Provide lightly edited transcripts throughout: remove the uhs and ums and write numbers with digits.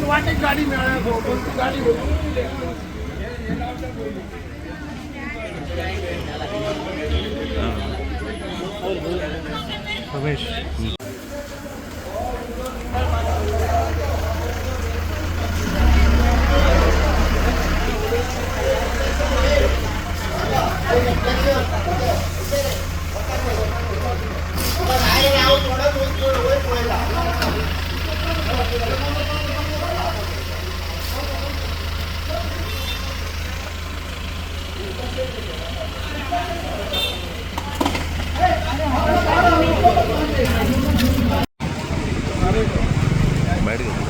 वाटेत गाडी मिळाली कोणती गाडी होती रमेश बैठ गए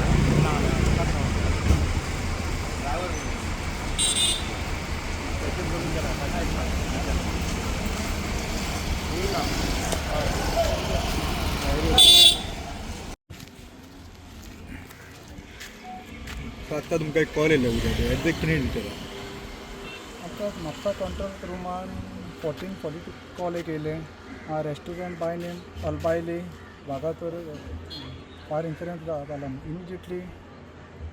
आता तुमकां एक कॉल येयलो उद्या एग्जॅक्ट कितें विचारा आता म्हापसा कंट्रोल रुमान 1442 कॉल एक येयले रेस्टोरंट बाय नेम अल्बायली वागातोर फायर इन्सिडंट जालो इमिजिएटली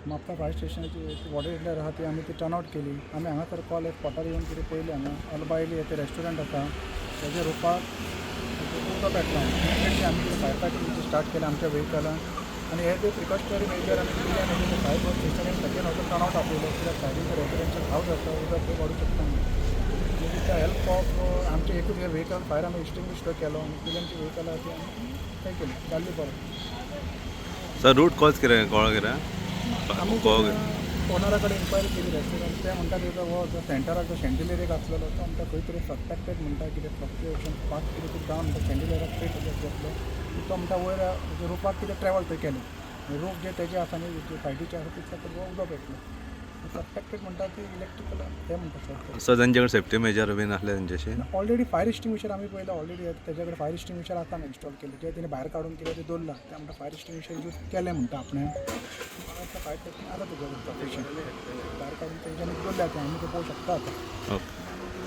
म्हापसा फायर स्टेशनाची वॉर्डर येयल्यार आहा ती आमी ती टर्नआउट केली आमी हांगासर कॉल स्पॉटार येवन कितें पयलें हांगा अल्बायली ते रेस्टोरंट आसा तेजे रुपाक उदक पेटलां इमिजिएटली आमी कितें फायर फायटींग स्टार्ट केलें आमच्या व्हेहिकलान आनी हे जे प्रिकॉशनरी मेजर आमी केले आनी ते फायर स्टेशनान सेकेंड वॉटर टर्नआउट आपयलो कित्याक सायडीन रेसिडेन्शियल हावज आसा उदक वाडूं शकता विथ द हेल्प ऑफ आमचे एकूच हे व्हेहिकल फायर आमी एक्सटिंग्विश केलो आनी किल्यांची व्हेहिकल आहा ती आमी हें केली घाल्ली परत सर रूट कॉज कितें कळ्ळो कितें आमी ओनरा कडेन इन्क्वायरी केली रेस्टोरंट ते म्हणटा की हो जो सेंटराक जो शेंडिलेर आसलेलो तो म्हणटा खंय तरी सस्पेक्टेड म्हणटा कितें फ्लक्च्युएशन फास्ट कितें तरी जावन म्हणटा शेंडिलेराक पेट घेतलो तो म्हणटा वयर रुपाक कितें ट्रॅवल थंय केलें रूप जे तेजे आसा न्ही सायडीचे आसा तितले तर उदक पेटलो सस्पेक्टेड म्हणटा ती इलेक्ट्रिकल हे म्हणटा सर तांचे कडेन सेफ्टी मेजर बीन आसले तेंचेशी ऑलरेडी फायर एक्सटिंग्विशर आमी पयला ऑलरेडी तेजे कडेन फायर एक्सटिंग्विशर आसा इन्स्टॉल केले जे तेणी भायर काडून कितें ते दवरला ते म्हणटा फायर एक्सटिंग्विशर यूज केलें म्हणटा आपणें फायर सेफ्टी आसा तुजे कडेन पेशंट भायर काडून तेंच्यांनी दवरल्या ते आमी ते पळोवंक शकता आतां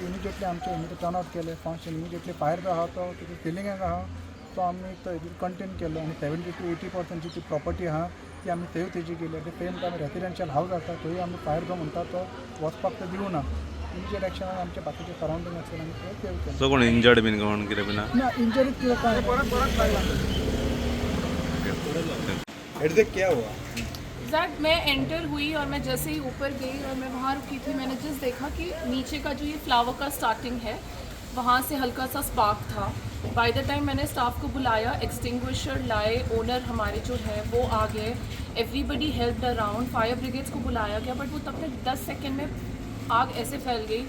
इमिजिएटली आमचे इमिजिएट टर्नआउट केले फास्ट इमिजिएटली फायर जो आहा तो तितून सिलिंगाक आहा तो आमी कंटेन केलो आनी 70 to 80% जी प्रॉपर्टी आहा ती आमी सेव तेजी केली at the same time residential house आसा थंय आमी फायर जो म्हणटा तो वचपाक तो दिवं ना इमिजिएट एक्शनान आमचे बाकीचे सरावंडींग आसले आमी ते सेव केले सो कोण इंजर्ड बीन कोण कितें बीन ना इंजरी कितें काय एग्जैक्ट क्या हुआ एग्जैक्ट मैं एंटर हुई और मैं जैसे ही ऊपर गई और मैं वहाँ रुकी थी मैंने जस्ट देखा कि नीचे का जो ये फ्लावर का स्टार्टिंग है वहाँ से हल्का सा स्पार्क था by the time Maine staff को बुलाया एक्सटिंग्विशर लाए ओनर हमारे जो है वो आ गए everybody helped around fire brigades को बुलाया गया बट वो तब तक 10 सेकेंड में आग ऐसे फैल गई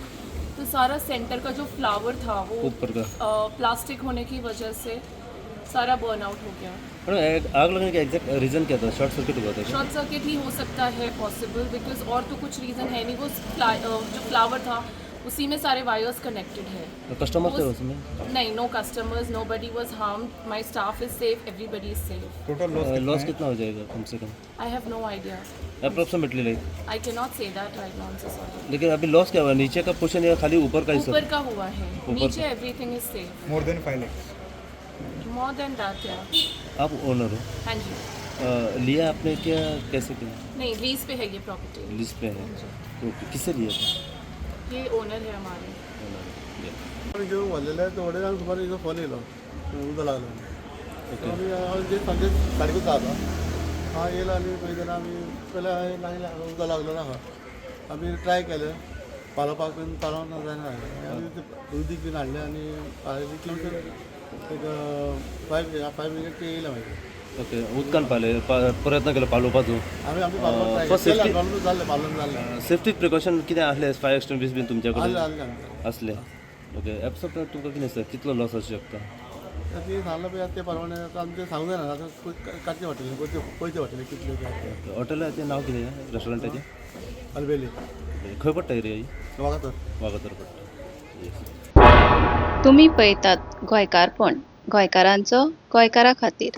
तो सारा सेंटर का जो फ्लावर था वो ऊपर का प्लास्टिक होने की वजह से सारा बर्न आउट हो गया। आग लगने का एग्जैक्ट रीज़न क्या था? शॉर्ट सर्किट हुआ था? शॉर्ट सर्किट ही हो सकता है पॉसिबल बिकॉज और तो कुछ रीज़न है नहीं वो जो फ्लावर था उसी में सारे वायर्स कनेक्टेड है। कस्टमर थे उसमें? नहीं, no customers, nobody was harmed, my staff is safe, everybody is safe. Total loss कितना हो जाएगा कम से कम? I have no idea approximately like I can not say that right now, so sorry. लेकिन अभी लॉस क्या हुआ? नीचे का पोर्शन या खाली ऊपर का हिस्सा? ऊपर का हुआ है, नीचे everything is safe. More than 5 lakhs more than that या। आप ओनर हो? हाँ जी। लिया आपने क्या, कैसे किया? नहीं, लीज पे है ये प्रॉपर्टी। लीज पे है तो किससे लिया था? ये ओनर है हमारे। घेऊन वाजलेलं आहे तर वडिलांना दुपारी इथं फोन येलो उद्या लागला आम्ही जे संजय साडेपाच आला हा येला आणि पहिले आम्ही पहिला लागला उद्या लागलो ना आम्ही ट्राय केलं पालोपाक बीन चालवून जायना आम्ही ते उदीक बीन हाडलें आणि एक 5 मिनिट ते येयला माहिती ओके उदकान प्रयत्न केलो पालोवपाचो आम्ही पालोवपाक जाल्लें पालोवन जाल्लें सेफ्टी प्रिकॉशन कितें आसलें? फायर एक्सटिंग्विश बीन तुमच्या कडेन आसलें असले? ओके एप्सोट तुमकां कितें दिसता कितलो लॉस आसूं शकता? ती सांगलं पळय ते परवाने आमचे सांगूं जायना आतां काडचें पडटलें पळयचें पडटलें कितलें तें हॉटेलाचें नांव कितें रेस्टॉरंटाचें? अलबेली खंय पडटा एरिया ही? वागातर पडटा। तुम्ही पळयतात गोंयकारपण गोंयकारांचो गोंयकारा खातीर।